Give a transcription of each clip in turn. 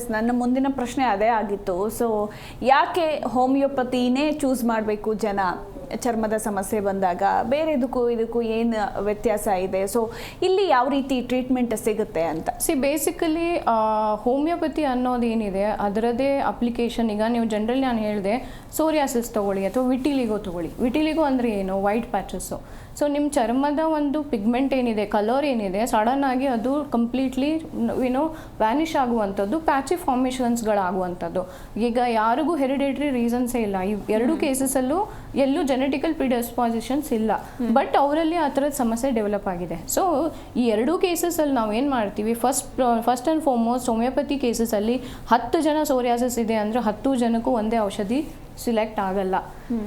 ನನ್ನ ಮುಂದಿನ ಪ್ರಶ್ನೆ ಅದೇ ಆಗಿತ್ತು. ಸೊ ಯಾಕೆ ಹೋಮಿಯೋಪತಿನೇ ಚೂಸ್ ಮಾಡಬೇಕು ಜನ ಚರ್ಮದ ಸಮಸ್ಯೆ ಬಂದಾಗ? ಬೇರೆ ಇದಕ್ಕೂ ಏನು ವ್ಯತ್ಯಾಸ ಇದೆ? ಸೊ ಇಲ್ಲಿ ಯಾವ ರೀತಿ ಟ್ರೀಟ್ಮೆಂಟ್ ಸಿಗುತ್ತೆ ಅಂತ. ಬೇಸಿಕಲಿ ಹೋಮಿಯೋಪತಿ ಅನ್ನೋದು ಏನಿದೆ ಅದರದೇ ಅಪ್ಲಿಕೇಶನ್. ಈಗ ನೀವು ಜನರಲಿ ನಾನು ಹೇಳಿದೆ ಸೋರಿಯಾಸಿಸ್ ತೊಗೊಳ್ಳಿ ಅಥವಾ ವಿಟಿಲಿಗೋ ತೊಗೊಳ್ಳಿ. ವಿಟಿಲಿಗೋ ಅಂದರೆ ಏನು? White patches. ಸೊ ನಿಮ್ಮ ಚರ್ಮದ ಒಂದು ಪಿಗ್ಮೆಂಟ್ ಏನಿದೆ, ಕಲರ್ ಏನಿದೆ, ಸಡನ್ ಆಗಿ ಅದು ಕಂಪ್ಲೀಟ್ಲಿ ವ್ಯಾನಿಷ್ ಆಗುವಂಥದ್ದು, ಪ್ಯಾಚಿ ಫಾರ್ಮೇಷನ್ಸ್ಗಳಾಗುವಂಥದ್ದು. ಈಗ ಯಾರಿಗೂ ಹೆರಿಡೇಟ್ರಿ ರೀಸನ್ಸೇ ಇಲ್ಲ. ಈ ಎರಡು ಕೇಸಸಲ್ಲೂ ಎಲ್ಲೂ ಜೆನೆಟಿಕಲ್ ಪ್ರಿಡಿಸ್ಪೊಸಿಷನ್ಸ್ ಇಲ್ಲ, ಬಟ್ ಅವರಲ್ಲಿ ಆ ಥರದ ಸಮಸ್ಯೆ ಡೆವಲಪ್ ಆಗಿದೆ. ಸೊ ಈ ಎರಡೂ ಕೇಸಸಲ್ಲಿ ನಾವು ಏನು ಮಾಡ್ತೀವಿ, ಫಸ್ಟ್ ಆ್ಯಂಡ್ ಫಾರ್ಮೋಸ್ಟ್ ಹೋಮಿಯೋಪತಿ ಕೇಸಸಲ್ಲಿ 10 ಜನ ಸೋರಿಯಾಸಿಸ್ ಇದೆ ಅಂದರೆ 10 ಜನಕ್ಕೂ ಒಂದೇ ಔಷಧಿ ಸಿಲೆಕ್ಟ್ ಆಗಲ್ಲ.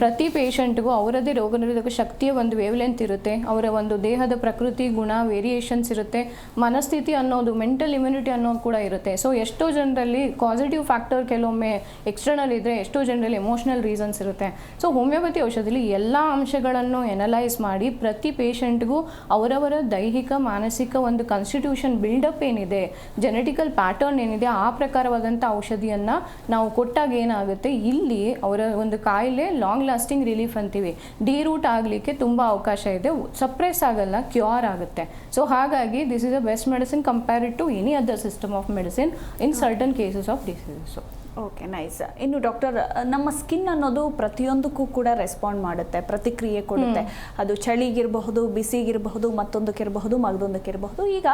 ಪ್ರತಿ ಪೇಷಂಟ್ಗೂ ಅವರದೇ ರೋಗನಿರೋಧಕ ಶಕ್ತಿಯ ಒಂದು ವೇವ್ಲೆಂತ್ ಇರುತ್ತೆ, ಅವರ ಒಂದು ದೇಹದ ಪ್ರಕೃತಿ ಗುಣ ವೇರಿಯೇಷನ್ಸ್ ಇರುತ್ತೆ, ಮನಸ್ಥಿತಿ ಅನ್ನೋದು, ಮೆಂಟಲ್ ಇಮ್ಯುನಿಟಿ ಅನ್ನೋದು ಕೂಡ ಇರುತ್ತೆ. ಸೊ ಎಷ್ಟೋ ಜನರಲ್ಲಿ ಪಾಸಿಟಿವ್ ಫ್ಯಾಕ್ಟರ್ ಕೆಲವೊಮ್ಮೆ ಎಕ್ಸ್ಟರ್ನಲ್ ಇದ್ದರೆ, ಎಷ್ಟೋ ಜನರಲ್ಲಿ ಎಮೋಷನಲ್ ರೀಸನ್ಸ್ ಇರುತ್ತೆ. ಸೊ ಹೋಮಿಯೋಪತಿ ಔಷಧಿಲಿ ಎಲ್ಲ ಅಂಶಗಳನ್ನು ಎನಲೈಸ್ ಮಾಡಿ ಪ್ರತಿ ಪೇಷಂಟ್ಗೂ ಅವರವರ ದೈಹಿಕ ಮಾನಸಿಕ ಒಂದು ಕಾನ್ಸ್ಟಿಟ್ಯೂಷನ್ ಬಿಲ್ಡಪ್ ಏನಿದೆ, ಜೆನೆಟಿಕಲ್ ಪ್ಯಾಟರ್ನ್ ಏನಿದೆ, ಆ ಪ್ರಕಾರವಾದಂಥ ಔಷಧಿಯನ್ನು ನಾವು ಕೊಟ್ಟಾಗ ಏನಾಗುತ್ತೆ, ಇಲ್ಲಿ ಅವರ ಒಂದು ಕಾಯಿಲೆ ಲಾಂಗ್ ಲಾಸ್ಟಿಂಗ್ ರಿಲೀಫ್ ಅಂತೀವಿ, ಡಿ-ರೂಟ್ ಆಗಲಿಕ್ಕೆ ತುಂಬ ಅವಕಾಶ ಇದೆ, ಸಪ್ರೆಸ್ ಆಗಲ್ಲ, ಕ್ಯೂರ್ ಆಗುತ್ತೆ. ಸೊ ಹಾಗಾಗಿ this is a best medicine compared to any other system of medicine in certain cases of diseases. Okay, nice. ಇನ್ನು ಡಾಕ್ಟರ್, ನಮ್ಮ ಸ್ಕಿನ್ ಅನ್ನೋದು ಪ್ರತಿಯೊಂದಕ್ಕೂ ಕೂಡ ರೆಸ್ಪಾಂಡ್ ಮಾಡುತ್ತೆ, ಪ್ರತಿಕ್ರಿಯೆ ಕೊಡುತ್ತೆ. ಅದು ಚಳಿಗಿರಬಹುದು, ಬಿಸಿಗಿರಬಹುದು, ಮತ್ತೊಂದಕ್ಕಿರಬಹುದು, ಮಗದೊಂದಕ್ಕಿರಬಹುದು. ಈಗ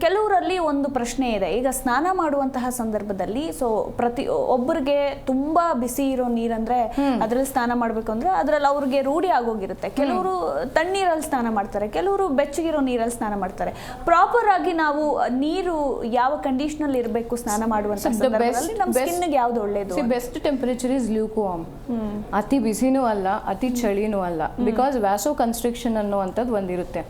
ಕೆಲವರಲ್ಲಿ ಒಂದು ಪ್ರಶ್ನೆ ಇದೆ. ಈಗ ಸ್ನಾನ ಮಾಡುವಂತಹ ಸಂದರ್ಭದಲ್ಲಿ ಒಬ್ಬರಿಗೆ ತುಂಬಾ ಬಿಸಿ ಇರೋ ನೀರಂದ್ರೆ ಅದ್ರಲ್ಲಿ ಸ್ನಾನ ಮಾಡಬೇಕು ಅಂದ್ರೆ ಅದ್ರಲ್ಲಿ ಅವ್ರಿಗೆ ರೂಢಿ ಆಗೋಗಿರುತ್ತೆ. ಕೆಲವರು ತಣ್ಣೀರಲ್ಲಿ ಸ್ನಾನ ಮಾಡ್ತಾರೆ, ಕೆಲವರು ಬೆಚ್ಚಗಿರೋ ನೀರಲ್ಲಿ ಸ್ನಾನ ಮಾಡ್ತಾರೆ. ಪ್ರಾಪರ್ ಆಗಿ ನಾವು ನೀರು ಯಾವ ಕಂಡೀಷನಲ್ಲಿ ಇರಬೇಕು ಸ್ನಾನ ಮಾಡುವಂತ ಸಂದರ್ಭದಲ್ಲಿ? Best temperature is lukewarm. ಅತಿ ಬಿಸಿನೂ ಅಲ್ಲ, ಅತಿ ಚಳಿನೂ ಅಲ್ಲ. ಬಿಕಾಸ್ ವ್ಯಾಸೋ ಕನ್ಸ್ಟ್ರಿಕ್ಷನ್ ಅನ್ನುವಂಥದ್ದು ಒಂದಿರುತ್ತೆ.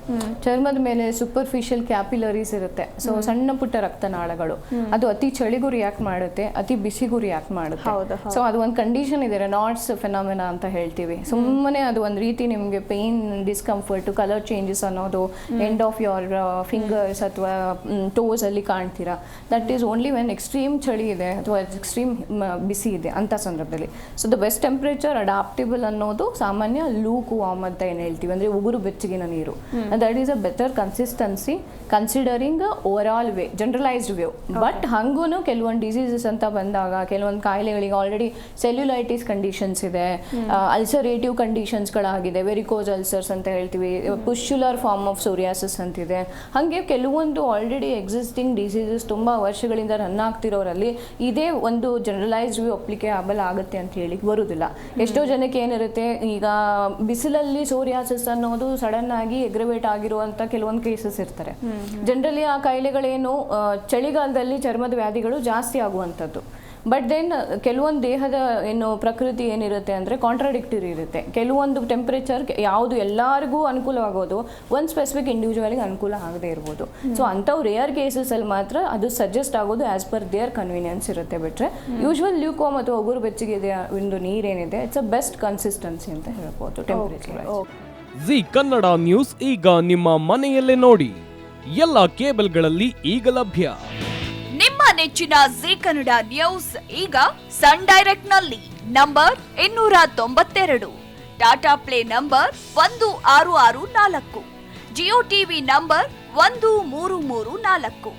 ಚರ್ಮದ ಮೇಲೆ ಸೂಪರ್ಫಿಷಿಯಲ್ ಕ್ಯಾಪಿಲರೀಸ್ ಇರುತ್ತೆ. ಸೊ ಸಣ್ಣ ಪುಟ್ಟ ರಕ್ತನಾಳಗಳು, ಅದು ಅತಿ ಚಳಿಗೂ ರಿಯಾಕ್ಟ್ ಮಾಡುತ್ತೆ, ಅತಿ ಬಿಸಿಗೂ ರಿಯಾಕ್ಟ್ ಮಾಡುತ್ತೆ. ಸೊ ಅದು ಒಂದು ಕಂಡೀಷನ್ ಇದೆ, ರೆನಾಲ್ಡ್ಸ್ ಫೆನಾಮಿನಾ ಅಂತ ಹೇಳ್ತೀವಿ. ಸುಮ್ಮನೆ ಅದು ಒಂದು ರೀತಿ ನಿಮಗೆ ಪೇನ್, ಡಿಸ್ಕಂಫರ್ಟ್, ಕಲರ್ ಚೇಂಜಸ್ ಅನ್ನೋದು ಎಂಡ್ ಆಫ್ ಯೋರ್ ಫಿಂಗರ್ಸ್ ಅಥವಾ ಟೋಸ್ ಅಲ್ಲಿ ಕಾಣ್ತೀರಾ. That is only when extreme ಚಳಿ ಇದೆ ಅಥವಾ ಎಕ್ಸ್ಟ್ರೀಮ್ ಬಿಸಿ ಇದೆ ಅಂತ ಸಂದರ್ಭದಲ್ಲಿ. So the best temperature adaptable ಅನ್ನೋದು ಸಾಮಾನ್ಯ ಲೂಕ್ ವಾರ್ಮ್ ಅಂತ ಏನು ಹೇಳ್ತೀವಿ, ಅಂದರೆ ಉಗುರು ಬೆಚ್ಚಗಿನ ನೀರು. That is a better consistency considering over all way, generalised way. But ಹಂಗೂ ಕೆಲವೊಂದು ಡಿಸೀಸಸ್ ಅಂತ ಬಂದಾಗ, ಕೆಲವೊಂದು ಕಾಯಿಲೆಗಳಿಗೆ ಆಲ್ರೆಡಿ ಸೆಲ್ಯುಲೈಟಿಸ್ ಕಂಡೀಷನ್ಸ್ ಇದೆ, ಅಲ್ಸರೇಟಿವ್ ಕಂಡೀಷನ್ಸ್ಗಳಾಗಿದೆ, ವೆರಿಕೋಸ್ ಅಲ್ಸರ್ಸ್ ಅಂತ ಹೇಳ್ತೀವಿ, ಪುಶ್ಯುಲರ್ ಫಾರ್ಮ್ ಆಫ್ ಸೋರಿಯಾಸಿಸ್ ಅಂತಿದೆ. ಹಾಗೆ ಕೆಲವೊಂದು ಆಲ್ರೆಡಿ ಎಕ್ಸಿಸ್ಟಿಂಗ್ ಡಿಸೀಸಸ್ ತುಂಬ ವರ್ಷಗಳಿಂದ ರನ್ ಆಗ್ತಿರೋರಲ್ಲಿ ಇದೇ ಒಂದು ಜನರಲೈಸ್ಡ್ ವ್ಯೂ ಅಪ್ಲಿಕೇಬಲ್ ಆಗುತ್ತೆ ಅಂತ ಹೇಳಿ ಬರುವುದಿಲ್ಲ. ಎಷ್ಟೋ ಜನಕ್ಕೆ ಏನಿರುತ್ತೆ, ಈಗ ಬಿಸಿಲಲ್ಲಿ ಸೋರಿಯಾಸಿಸ್ ಅನ್ನೋದು ಸಡನ್ ಆಗಿ ಎಗ್ರವೇಟ್ ಆಗಿರುವಂಥ ಕೆಲವೊಂದು ಕೇಸಸ್ ಇರ್ತಾರೆ. ಜನರಲಿ ಆ ಕಾಯಿಲೆಗಳೇನು ಚಳಿಗಾಲದಲ್ಲಿ ಚರ್ಮದ ವ್ಯಾಧಿಗಳು ಜಾಸ್ತಿ ಆಗುವಂಥದ್ದು. ಬಟ್ ದೆನ್ ಕೆಲವೊಂದು ದೇಹದ ಏನು ಪ್ರಕೃತಿ ಏನಿರುತ್ತೆ ಅಂದರೆ ಕಾಂಟ್ರಾಡಿಕ್ಟರಿ ಇರುತ್ತೆ. ಕೆಲವೊಂದು ಟೆಂಪ್ರೇಚರ್ ಯಾವುದು ಎಲ್ಲರಿಗೂ ಅನುಕೂಲವಾಗೋದು, ಒಂದು ಸ್ಪೆಸಿಫಿಕ್ ಇಂಡಿವಿಜುವಲಿಗೆ ಅನುಕೂಲ ಆಗದೆ ಇರ್ಬೋದು. ಸೊ ಅಂಥವು ರೇರ್ ಕೇಸಸಲ್ಲಿ ಮಾತ್ರ ಅದು ಸಜೆಸ್ಟ್ ಆಗೋದು ಆ್ಯಸ್ ಪರ್ ದೇರ್ ಕನ್ವೀನಿಯನ್ಸ್ ಇರುತ್ತೆ. ಬಿಟ್ಟರೆ ಯೂಶ್ವಲ್ ಲ್ಯೂಕ್ವಾರ್ಮ್ ಅಥವಾ ಉಗುರು ಬೆಚ್ಚಗಿದೆ ಒಂದು ನೀರೇನಿದೆ, ಇಟ್ಸ್ ಅ ಬೆಸ್ಟ್ ಕನ್ಸಿಸ್ಟೆನ್ಸಿ ಅಂತ ಹೇಳ್ಬೋದು ಟೆಂಪ್ರೇಚರ್. ಜಿ ಕನ್ನಡ ನ್ಯೂಸ್ ಈಗ ನಿಮ್ಮ ಮನೆಯಲ್ಲೇ ನೋಡಿ, ಎಲ್ಲ ಕೇಬಲ್ಗಳಲ್ಲಿ ಈಗ ಲಭ್ಯ. ನಿಮ್ಮ ನೆಚ್ಚಿನ ಜಿ ಕನ್ನಡ ನ್ಯೂಸ್ ಈಗ ಸನ್ ಡೈರೆಕ್ಟ್ ನಲ್ಲಿ number 292, Tata play number 1664, Jio TV number 1334,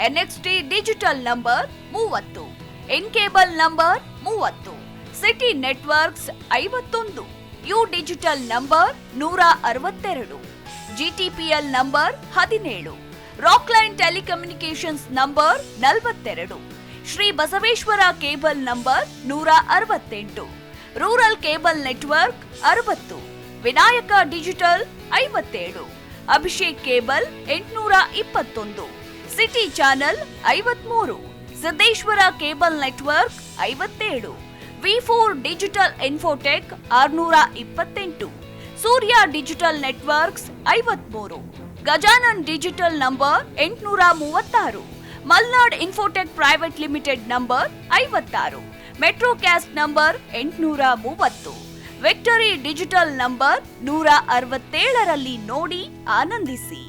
NXT digital number 30, in cable number 30, city networks 51, U digital number 162, GTPL number 17, Rockline telecommunications number 42, Shri Basaveshwara cable number 168, rural cable network 60, Vinayaka digital 57, Abhishek cable 821, city channel 53, Siddeshwara cable network 57, ವಿ4 digital infotech 628, Surya digital networks 53, Gajanan digital number 836, Malnad infotech private limited number 56, metrocast number 830, victory digital number 167ರಲ್ಲಿ ನೋಡಿ ಆನಂದಿಸಿ.